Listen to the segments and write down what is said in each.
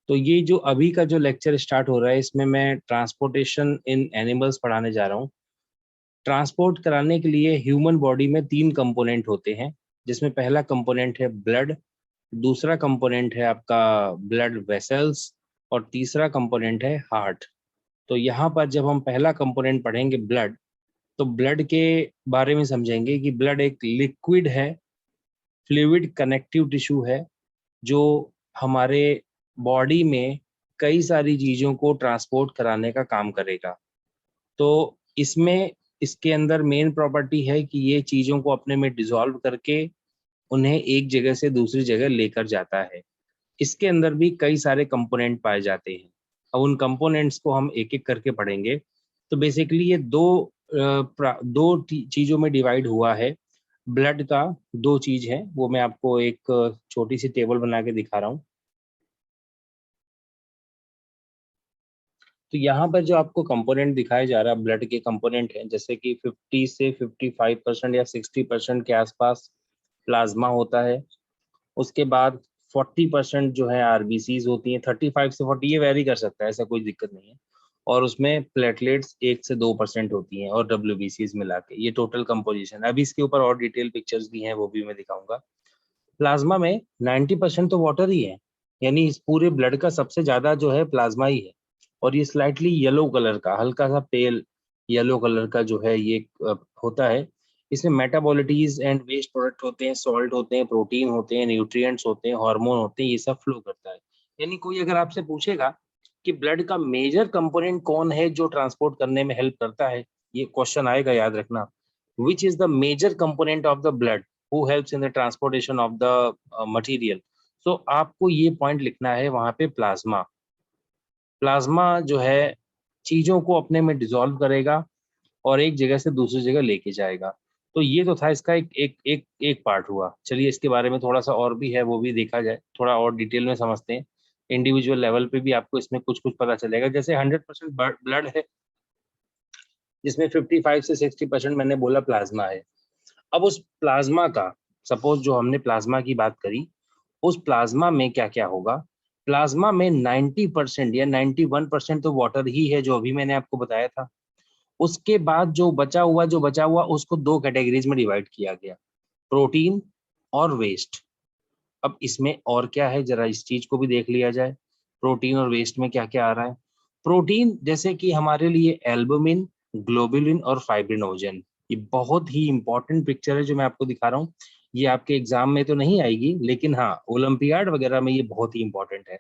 तो ये जो अभी का जो लेक्चर स्टार्ट हो रहा है, इसमें मैं ट्रांसपोर्टेशन इन एनिमल्स पढ़ाने जा रहा हूँ। ट्रांसपोर्ट कराने के लिए ह्यूमन बॉडी में 3 कंपोनेंट होते हैं, जिसमें पहला कंपोनेंट है ब्लड, दूसरा कंपोनेंट है आपका ब्लड वेसल्स और तीसरा कंपोनेंट है हार्ट। तो यहाँ पर जब हम पहला कंपोनेंट पढ़ेंगे ब्लड, तो ब्लड के बारे में समझेंगे कि ब्लड एक लिक्विड है, फ्लूइड कनेक्टिव टिश्यू है, जो हमारे बॉडी में कई सारी चीज़ों को ट्रांसपोर्ट कराने का काम करेगा। तो इसमें इसके अंदर मेन प्रॉपर्टी है कि ये चीज़ों को अपने में डिसॉल्व करके उन्हें एक जगह से दूसरी जगह लेकर जाता है। इसके अंदर भी कई सारे कंपोनेंट पाए जाते हैं। अब उन कंपोनेंट्स को हम एक-एक करके पढ़ेंगे। तो बेसिकली ये दो चीज़ों में डिवाइड हुआ है। ब्लड का 2 चीज़ है, वो मैं आपको एक छोटी-सी टेबल बना के दिखा रहा हूँ। तो यहाँ पर जो आपको कंपोनेंट दिखाया जा रहा है, ब्लड के कंपोनेंट हैं, जैसे कि 50 से 55% या 60% के आसपास प्लाज्मा होता है। उसके बाद 40% जो है आरबीसीज होती हैं, 35 से 40 ये वेरी कर सकता है, ऐसा कोई दिक्कत नहीं है। और उसमें प्लेटलेट्स 1 से 2% होती हैं और डब्ल्यूबीसीज मिला के, ये टोटल कंपोजिशन। अभी इसके ऊपर और डिटेल पिक्चर्स भी हैं, वो भी मैं दिखाऊंगा। प्लाज्मा में 90% तो वाटर ही है, यानी इस पूरे ब्लड का सबसे ज्यादा जो है प्लाज्मा ही है। और ये स्लाइटली येलो कलर का, हल्का सा पेल येलो कलर का जो है ये होता है। इसमें मेटाबॉलिटीज एंड वेस्ट प्रोडक्ट होते हैं, सॉल्ट होते हैं, प्रोटीन होते हैं, न्यूट्रिएंट्स होते हैं, हार्मोन होते हैं, ये सब फ्लो करता है। यानी कोई अगर आपसे पूछेगा कि ब्लड का मेजर कंपोनेंट कौन है जो ट्रांसपोर्ट करने में हेल्प करता है, ये क्वेश्चन आएगा, याद रखना। Which is the major component of the blood who helps in the transportation of the material? So आपको ये पॉइंट लिखना है वहां पे, प्लाज्मा। प्लाज्मा जो है चीजों को अपने में डिसॉल्व करेगा और एक जगह से दूसरी जगह लेके जाएगा। तो ये तो था इसका एक पार्ट हुआ। चलिए इसके बारे में थोड़ा सा और भी है, वो भी देखा जाए, थोड़ा और डिटेल में समझते हैं। इंडिविजुअल लेवल पे भी आपको इसमें कुछ कुछ पता चलेगा। जैसे 100% ब्लड है, जिसमें 55 से 60% मैंने बोला प्लाज्मा है। अब उस प्लाज्मा का, सपोज जो हमने प्लाज्मा की बात करी, उस प्लाज्मा में क्या क्या होगा? प्लाज्मा में 90% या 91% तो वाटर ही है, जो अभी मैंने आपको बताया था। उसके बाद जो बचा हुआ उसको 2 कैटेगरीज में डिवाइड किया गया, प्रोटीन और वेस्ट। अब इसमें और क्या है, जरा इस चीज को भी देख लिया जाए। प्रोटीन और वेस्ट में क्या क्या आ रहा है? प्रोटीन जैसे कि हमारे लिए एल्बुमिन, ग्लोबुलिन और फाइब्रिनोजन। ये बहुत ही इंपॉर्टेंट पिक्चर है जो मैं आपको दिखा रहा हूँ। ये आपके एग्जाम में तो नहीं आएगी, लेकिन हाँ ओलंपियाड वगैरह में ये बहुत ही इंपॉर्टेंट है।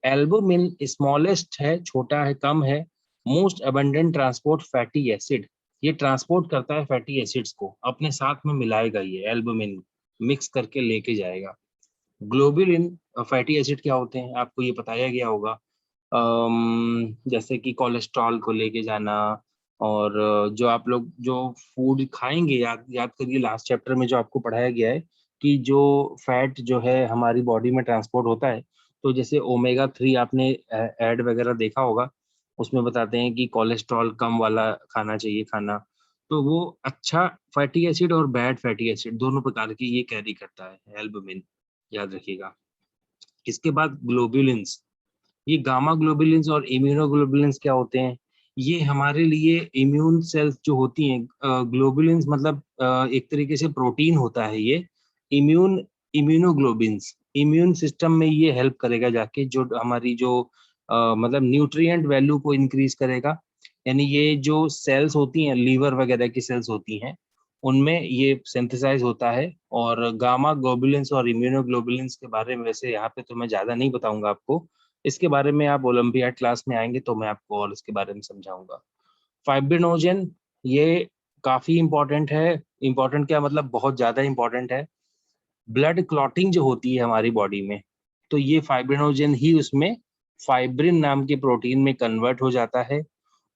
एल्बुमिन स्मॉलेस्ट है, छोटा है, कम है। Most abundant transport fatty acid, ये ट्रांसपोर्ट करता है फैटी एसिड्स को, अपने साथ में मिलाएगा, ये एल्बुमिन मिक्स करके लेके जाएगा। ग्लोबुलिन फैटी एसिड क्या होते हैं आपको ये बताया गया होगा। जैसे कि कोलेस्ट्रॉल को लेके जाना, और जो आप लोग जो फूड खाएंगे, याद याद करिए लास्ट चैप्टर में जो आपको पढ़ाया गया है कि जो फैट जो है हमारी बॉडी में ट्रांसपोर्ट होता है। तो जैसे ओमेगा 3 आपने ऐड वगैरह देखा होगा, उसमें बताते हैं कि कोलेस्ट्रॉल कम वाला खाना चाहिए खाना। तो वो अच्छा फैटी एसिड और बैड फैटी एसिड दोनों प्रकार की ये कैरी करता है एल्बुमिन, याद रखिएगा। इसके बाद ग्लोबुलिन्स, ये गामा ग्लोबुलिन्स और इम्यूनोग्लोबुलिन्स क्या होते हैं? ये हमारे लिए इम्यून सेल्स जो होती हैं, ग्लोबुलिन्स मतलब एक तरीके से प्रोटीन होता है ये। इम्यूनोग्लोबिन्स इम्यून सिस्टम में ये हेल्प करेगा जाके, जो हमारी जो मतलब न्यूट्रिएंट वैल्यू को इंक्रीज करेगा। यानी ये जो सेल्स होती हैं, लीवर वगैरह की सेल्स होती हैं, उनमें ये सिंथेसाइज होता है। और गामा ग्लोबुलिन्स और इम्यूनोग्लोबुलिन्स के बारे में वैसे यहाँ पे तो मैं ज़्यादा नहीं बताऊंगा आपको, इसके बारे में आप ओलंपियाड क्लास में आएंगे तो मैं आपको और इसके बारे में समझाऊंगा। फाइब्रिनोजन, ये काफ़ी इंपॉर्टेंट है। इंपॉर्टेंट क्या मतलब, बहुत ज़्यादा इंपॉर्टेंट है। ब्लड क्लॉटिंग जो होती है हमारी बॉडी में, तो ये फाइब्रिनोजन ही उसमें फाइब्रिन नाम के प्रोटीन में कन्वर्ट हो जाता है,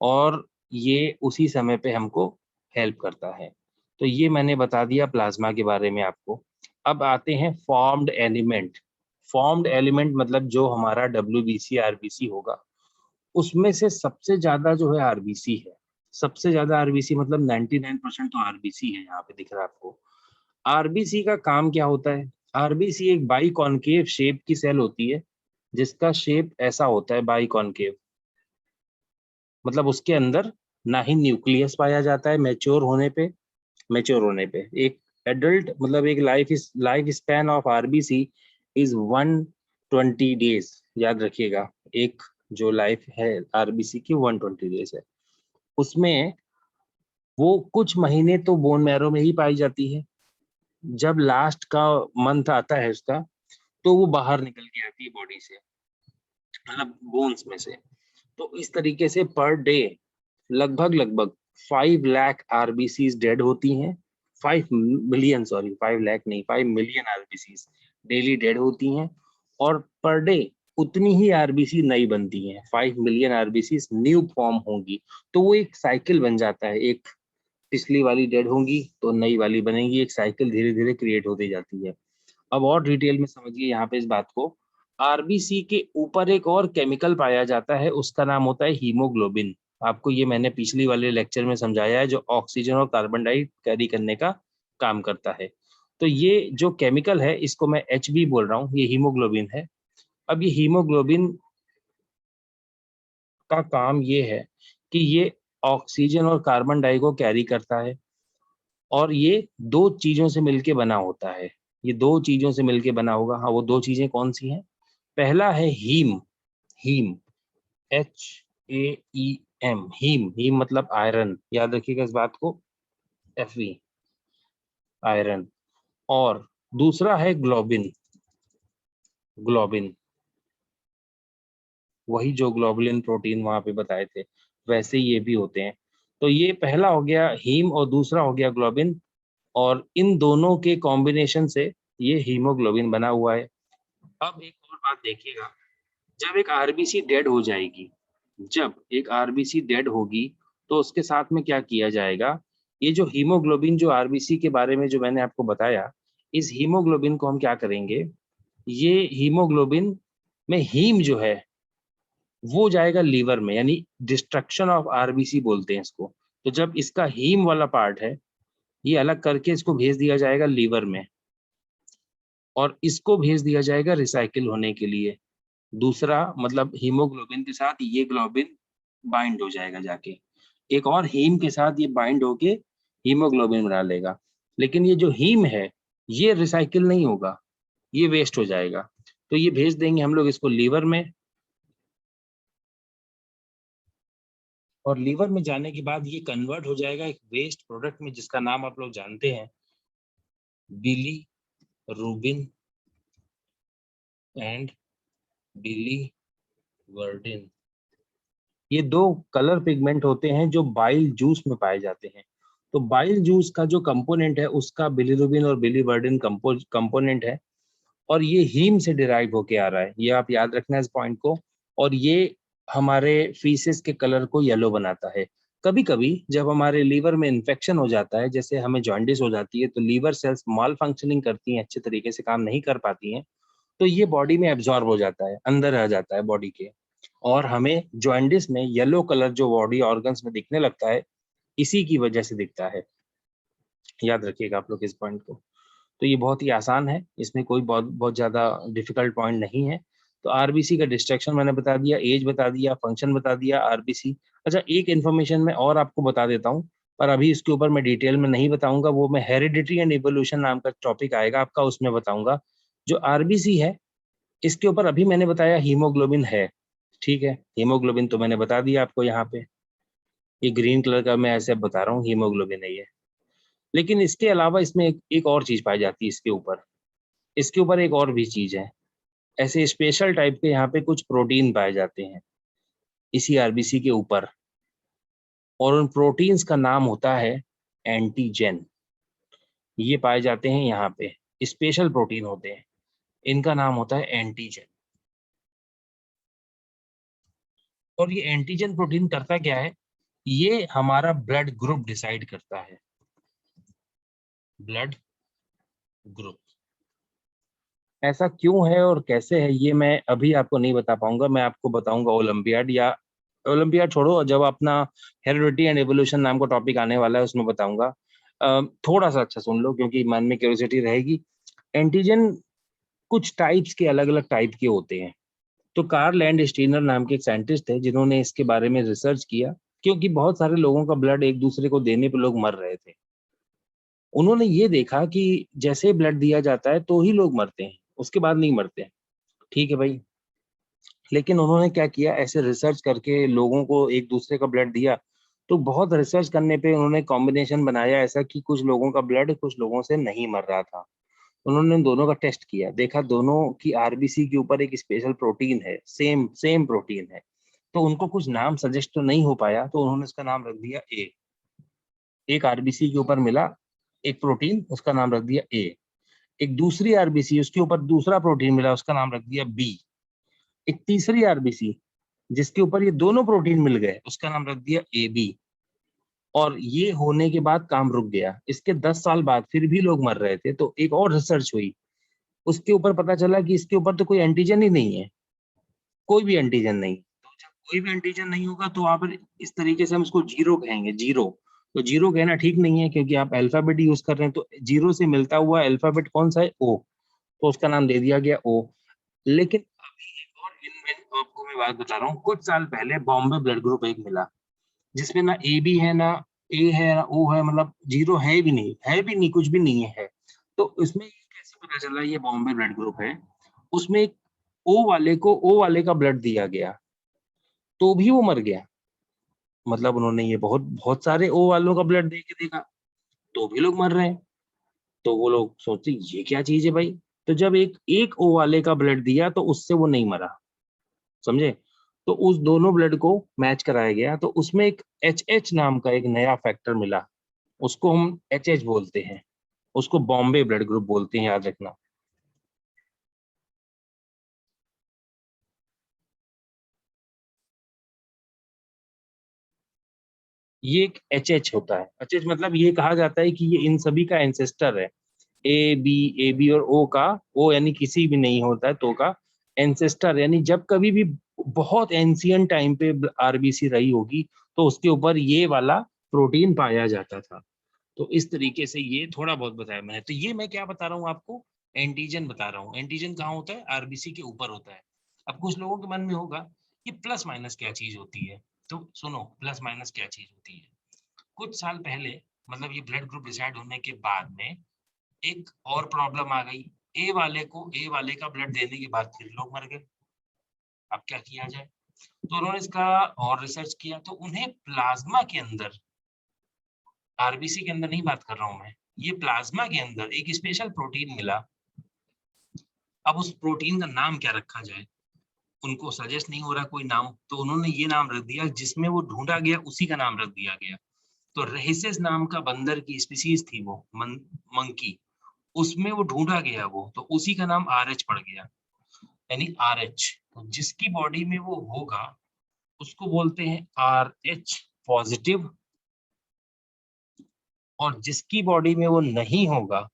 और ये उसी समय पे हमको हेल्प करता है। तो ये मैंने बता दिया प्लाज्मा के बारे में आपको। अब आते हैं फॉर्म्ड एलिमेंट। फॉर्म्ड एलिमेंट मतलब जो हमारा डब्ल्यूबीसी आरबीसी होगा, उसमें से सबसे ज्यादा जो है आरबीसी है। सबसे ज्यादा आरबीसी मतलब 99% तो आरबीसी है, यहाँ पे दिख रहा है आपको। आरबीसी का काम क्या होता है? आरबीसी एक बाई कॉन्केव शेप की सेल होती है, जिसका शेप ऐसा होता है बाइकॉनकेव, मतलब उसके अंदर ना ही न्यूक्लियस पाया जाता है मैच्योर होने पे। एक एडल्ट मतलब एक life span of RBC is 120 days, याद रखिएगा। एक जो लाइफ है आरबीसी की 120 डेज है, उसमें वो कुछ महीने तो बोन मैरो में ही पाई जाती है। जब लास्ट का मंथ आता है उसका, तो वो बाहर निकल के आती है बॉडी से, मतलब बोन्स में से। तो इस तरीके से पर डे लगभग 5 लाख आरबीसीज डेड होती हैं। 5 मिलियन, सॉरी 5 लाख नहीं, 5 मिलियन आरबीसीज डेली डेड होती हैं, और पर डे उतनी ही आरबीसी नई बनती हैं। 5 मिलियन आरबीसी न्यू फॉर्म होंगी। तो वो एक साइकिल बन जाता है, एक पिछली वाली डेड होंगी तो नई वाली बनेगी, एक साइकिल धीरे धीरे क्रिएट होती जाती है। अब और डिटेल में समझिए यहाँ पे इस बात को। आरबीसी के ऊपर एक और केमिकल पाया जाता है, उसका नाम होता है हीमोग्लोबिन। आपको ये मैंने पिछली वाले लेक्चर में समझाया है, जो ऑक्सीजन और कार्बन डाइऑक्साइड कैरी करने का काम करता है। तो ये जो केमिकल है, इसको मैं HB बोल रहा हूँ, ये हीमोग्लोबिन है। अब ये हीमोग्लोबिन का काम ये है कि ये ऑक्सीजन और कार्बन डाइऑक्साइड को कैरी करता है, और ये दो चीजों से मिलके बना होता है। ये दो चीजों से मिलके बना होगा। हाँ, वो दो चीजें कौन सी हैं? पहला है haem. Haem, HAEM, haem. Haem मतलब आयरन, याद रखिएगा इस बात को, Fe, आयरन। और दूसरा है ग्लोबिन। ग्लोबिन, वही जो ग्लोबुलिन प्रोटीन वहां पे बताए थे, वैसे ये भी होते हैं। तो ये पहला हो गया हीम और दूसरा हो गया ग्लोबिन, और इन दोनों के कॉम्बिनेशन से ये हीमोग्लोबिन बना हुआ है। अब एक और बात देखिएगा, जब एक आरबीसी डेड हो जाएगी, जब एक आरबीसी डेड होगी, तो उसके साथ में क्या किया जाएगा? ये जो हीमोग्लोबिन, जो आरबीसी के बारे में जो मैंने आपको बताया, इस हीमोग्लोबिन को हम क्या करेंगे? ये हीमोग्लोबिन में हीम जो है वो जाएगा लीवर में, यानी डिस्ट्रक्शन ऑफ आरबीसी बोलते हैं इसको। तो जब इसका हीम वाला पार्ट है, ये अलग करके इसको भेज दिया जाएगा लीवर में, और इसको भेज दिया जाएगा रिसाइकिल होने के लिए। दूसरा मतलब हीमोग्लोबिन के साथ ये ग्लोबिन बाइंड हो जाएगा जाके, एक और हीम के साथ ये बाइंड होके हीमोग्लोबिन बना लेगा। लेकिन ये जो हीम है, ये रिसाइकिल नहीं होगा, ये वेस्ट हो जाएगा। तो ये भेज देंगे हम लोग इसको लीवर में, और लीवर में जाने के बाद ये कन्वर्ट हो जाएगा एक वेस्ट प्रोडक्ट में, जिसका नाम आप लोग जानते हैं, बिली रूबिन एंड बिली वर्डिन। ये दो कलर पिगमेंट होते हैं जो बाइल जूस में पाए जाते हैं। तो बाइल जूस का जो कंपोनेंट है, उसका बिलीरुबिन और बिलीवर्डिन कंपोनेंट है, और ये हीम से डिराइव होके आ रहा है। ये आप याद रखना इस पॉइंट को। और ये हमारे फीसेस के कलर को येलो बनाता है। कभी कभी जब हमारे लीवर में इन्फेक्शन हो जाता है, जैसे हमें जॉन्डिस हो जाती है, तो लीवर सेल्स माल फंक्शनिंग करती हैं, अच्छे तरीके से काम नहीं कर पाती हैं, तो ये बॉडी में एब्जॉर्ब हो जाता है, अंदर आ जाता है बॉडी के, और हमें जॉन्डिस में येलो कलर जो बॉडी ऑर्गन्स में दिखने लगता है, इसी की वजह से दिखता है। याद रखिएगा आप लोग इस पॉइंट को। तो ये बहुत ही आसान है, इसमें कोई बहुत बहुत ज़्यादा डिफिकल्ट पॉइंट नहीं है। तो आरबीसी का डिस्ट्रक्शन मैंने बता दिया, एज बता दिया, फंक्शन बता दिया आरबीसी। अच्छा, एक इन्फॉर्मेशन मैं और आपको बता देता हूँ, पर अभी इसके ऊपर मैं डिटेल में नहीं बताऊंगा, वो मैं हेरिडिटी एंड इवोल्यूशन नाम का टॉपिक आएगा आपका, उसमें बताऊंगा। जो आरबीसी है, इसके ऊपर अभी मैंने बताया हीमोग्लोबिन है, ठीक है। हीमोग्लोबिन तो मैंने बता दिया आपको यहाँ पे, ये ग्रीन कलर का मैं ऐसे बता रहा हूँ, हीमोग्लोबिन है ये। लेकिन इसके अलावा इसमें एक और चीज पाई जाती है इसके ऊपर। इसके ऊपर एक और भी चीज है, ऐसे स्पेशल टाइप के यहाँ पे कुछ प्रोटीन पाए जाते हैं इसी आरबीसी के ऊपर, और उन प्रोटीन्स का नाम होता है एंटीजन। ये पाए जाते हैं यहाँ पे, स्पेशल प्रोटीन होते हैं, इनका नाम होता है एंटीजन। और ये एंटीजन प्रोटीन करता क्या है? ये हमारा ब्लड ग्रुप डिसाइड करता है, ब्लड ग्रुप। ऐसा क्यों है और कैसे है, ये मैं अभी आपको नहीं बता पाऊंगा, मैं आपको बताऊंगा ओलंपियाड, या ओलंपियाड छोड़ो, जब अपना हेरिडिटी एंड एवोल्यूशन नाम का टॉपिक आने वाला है उसमें बताऊंगा। थोड़ा सा अच्छा सुन लो, क्योंकि मन में क्यूरियोसिटी रहेगी। एंटीजन कुछ टाइप्स के, अलग अलग टाइप के होते हैं, तो कार्ल लैंडस्टीनर नाम के एक साइंटिस्ट थे जिन्होंने इसके बारे में रिसर्च किया, क्योंकि बहुत सारे लोगों का ब्लड एक दूसरे को देने पे लोग मर रहे थे। उन्होंने ये देखा कि जैसे ब्लड दिया जाता है तो ही लोग मरते हैं, उसके बाद नहीं मरते। ठीक है भाई, लेकिन उन्होंने क्या किया, ऐसे रिसर्च करके लोगों को एक दूसरे का ब्लड दिया, तो बहुत रिसर्च करने पे उन्होंने कॉम्बिनेशन बनाया ऐसा कि कुछ लोगों का ब्लड कुछ लोगों से नहीं मर रहा था। उन्होंने दोनों का टेस्ट किया, देखा दोनों की आरबीसी के ऊपर एक स्पेशल प्रोटीन है, सेम सेम प्रोटीन है। तो उनको कुछ नाम सजेस्ट तो नहीं हो पाया, तो उन्होंने इसका नाम रख दिया ए। एक आरबीसी के ऊपर मिला एक प्रोटीन, उसका नाम रख दिया ए। एक दूसरी आरबीसी, उसके ऊपर दूसरा प्रोटीन मिला, उसका नाम रख दिया बी। एक तीसरी आरबीसी जिसके ऊपर ये दोनों प्रोटीन मिल गए, उसका नाम रख दिया ए बी। और ये होने के बाद काम रुक गया। इसके 10 साल बाद फिर भी लोग मर रहे थे, तो एक और रिसर्च हुई, उसके ऊपर पता चला कि इसके ऊपर तो कोई एंटीजन ही नहीं है, कोई भी एंटीजन नहीं। तो जब कोई भी एंटीजन नहीं होगा तो वहां पर इस तरीके से हम इसको जीरो कहेंगे, जीरो। तो जीरो कहना ठीक नहीं है, क्योंकि आप अल्फाबेट यूज कर रहे हैं, तो जीरो से मिलता हुआ अल्फाबेट कौन सा है, ओ। तो उसका नाम दे दिया गया ओ। लेकिन अभी एक और इन्वेंट आपको मैं बात बता रहा हूँ, कुछ साल पहले बॉम्बे ब्लड ग्रुप एक मिला, जिसमें ना ए बी है, ना ए है, ना ओ है, मतलब जीरो है भी नहीं, कुछ भी नहीं है। तो इसमें कैसे पता चला ये बॉम्बे ब्लड ग्रुप है? उसमें एक ओ वाले को ओ वाले का ब्लड दिया गया, तो भी वो मर गया। मतलब उन्होंने ये बहुत बहुत सारे ओ वालों का ब्लड दे के देखा, तो भी लोग मर रहे हैं। तो वो लोग सोचते ये क्या चीज है भाई। तो जब एक एक ओ वाले का ब्लड दिया तो उससे वो नहीं मरा, समझे? तो उस दोनों ब्लड को मैच कराया गया, तो उसमें एक एच एच नाम का एक नया फैक्टर मिला, उसको हम एच एच बोलते हैं, उसको बॉम्बे ब्लड ग्रुप बोलते हैं, याद रखना। ये एक एच एच होता है। एच एच मतलब ये कहा जाता है कि ये इन सभी का एंसेस्टर है। ए बी और ओ का, ओ यानी किसी भी नहीं होता है, तो का एंसेस्टर, यानी जब कभी भी बहुत एंशियंट टाइम पे आरबीसी रही होगी, तो उसके ऊपर ये वाला प्रोटीन पाया जाता था। तो इस तरीके से ये थोड़ा बहुत बताया मैंने। तो ये मैं क्या बता रहा हूँ आपको, एंटीजन बता रहा हूँ। एंटीजन कहाँ होता है? आरबीसी के ऊपर होता है। अब कुछ लोगों के मन में होगा कि प्लस माइनस क्या चीज होती है। तो सुनो, प्लस माइनस क्या चीज होती है। कुछ साल पहले, मतलब ये ब्लड ग्रुप डिसाइड होने के बाद में एक और प्रॉब्लम आ गई। ए वाले को ए वाले का ब्लड देने के बाद फिर लोग मर गए। अब क्या किया जाए? तो उन्होंने इसका और रिसर्च किया, तो उन्हें प्लाज्मा के अंदर, आरबीसी के अंदर नहीं बात कर रहा हूं मैं, ये प्लाज्मा के अंदर एक स्पेशल प्रोटीन मिला। अब उस प्रोटीन का नाम क्या रखा जाए, उनको सजेस्ट नहीं हो रहा कोई नाम, तो उन्होंने ये नाम रख दिया जिसमें वो ढूंढा गया उसी का नाम रख दिया गया। तो रेहिसेस नाम का बंदर की स्पीसीज थी वो, मंकी, उसमें वो ढूंढा गया वो, तो उसी का नाम आरएच पड़ गया, यानी आरएच। तो जिसकी बॉडी में वो होगा उसको बोलते हैं आरएच पॉजिटिव, और जिसकी बॉडी में वो नहीं होगा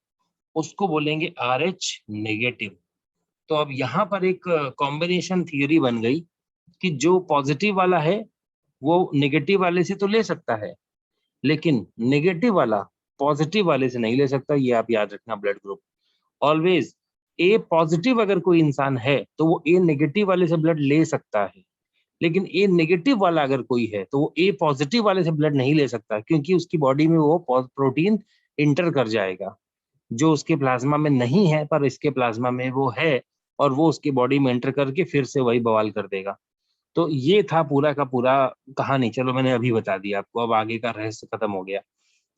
उसको बोलेंगे आरएच नेगेटिव। तो अब यहाँ पर एक कॉम्बिनेशन थियरी बन गई कि जो पॉजिटिव वाला है वो नेगेटिव वाले से तो ले सकता है, लेकिन नेगेटिव वाला पॉजिटिव वाले से नहीं ले सकता। ये आप याद रखना, blood group always a positive अगर कोई इंसान है तो वो ए नेगेटिव वाले से ब्लड ले सकता है, लेकिन ए नेगेटिव वाला अगर कोई है तो वो ए पॉजिटिव वाले से ब्लड नहीं ले सकता, क्योंकि उसकी बॉडी में वो प्रोटीन इंटर कर जाएगा जो उसके प्लाज्मा में नहीं है, पर इसके प्लाज्मा में वो है, और वो उसकी बॉडी में एंटर करके फिर से वही बवाल कर देगा। तो ये था पूरा का पूरा कहानी। चलो मैंने अभी बता दिया आपको, अब आगे का रहस्य खत्म हो गया।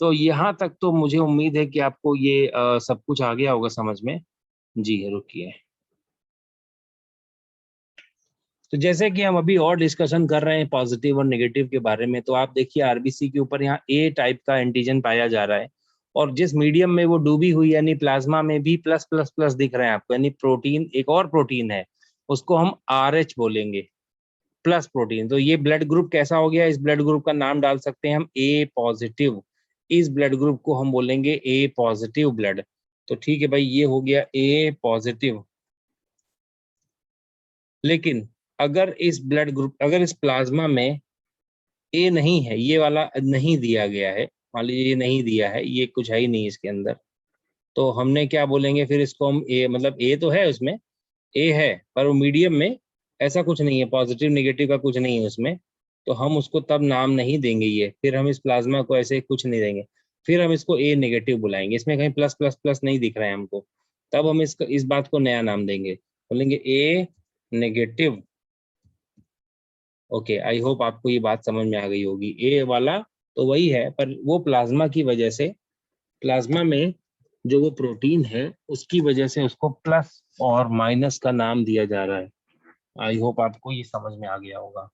तो यहाँ तक तो मुझे उम्मीद है कि आपको ये सब कुछ आ गया होगा समझ में। जी रुकिए। तो जैसे कि हम अभी और डिस्कशन कर रहे हैं पॉजिटिव और नेगेटिव के बारे में, तो आप देखिए आरबीसी के ऊपर यहाँ ए टाइप का एंटीजन पाया जा रहा है, और जिस मीडियम में वो डूबी हुई यानी प्लाज्मा में भी प्लस प्लस प्लस दिख रहे हैं आपको, यानी प्रोटीन, एक और प्रोटीन है, उसको हम आरएच बोलेंगे, प्लस प्रोटीन। तो ये ब्लड ग्रुप कैसा हो गया? इस ब्लड ग्रुप का नाम डाल सकते हैं हम ए पॉजिटिव। इस ब्लड ग्रुप को हम बोलेंगे ए पॉजिटिव ब्लड। तो ठीक है भाई, ये हो गया ए पॉजिटिव। लेकिन अगर इस ब्लड ग्रुप, अगर इस प्लाज्मा में ए नहीं है, ये वाला नहीं दिया गया है, मान लीजिए ये नहीं दिया है, ये कुछ है ही नहीं इसके अंदर, तो हमने क्या बोलेंगे फिर इसको हम? ए मतलब ए तो है उसमें, ए है पर वो मीडियम में ऐसा कुछ नहीं है, पॉजिटिव नेगेटिव का कुछ नहीं है उसमें। तो हम उसको तब नाम नहीं देंगे ये, फिर हम इस प्लाज्मा को ऐसे कुछ नहीं देंगे, फिर हम इसको ए नेगेटिव बुलाएंगे। इसमें कहीं प्लस प्लस प्लस नहीं दिख रहा है हमको, तब हम इस बात को नया नाम देंगे, बोलेंगे ए नेगेटिव। ओके, आई होप आपको ये बात समझ में आ गई होगी। ए वाला तो वही है, पर वो प्लाज्मा की वजह से, प्लाज्मा में जो वो प्रोटीन है उसकी वजह से उसको प्लस और माइनस का नाम दिया जा रहा है। आई होप आपको ये समझ में आ गया होगा।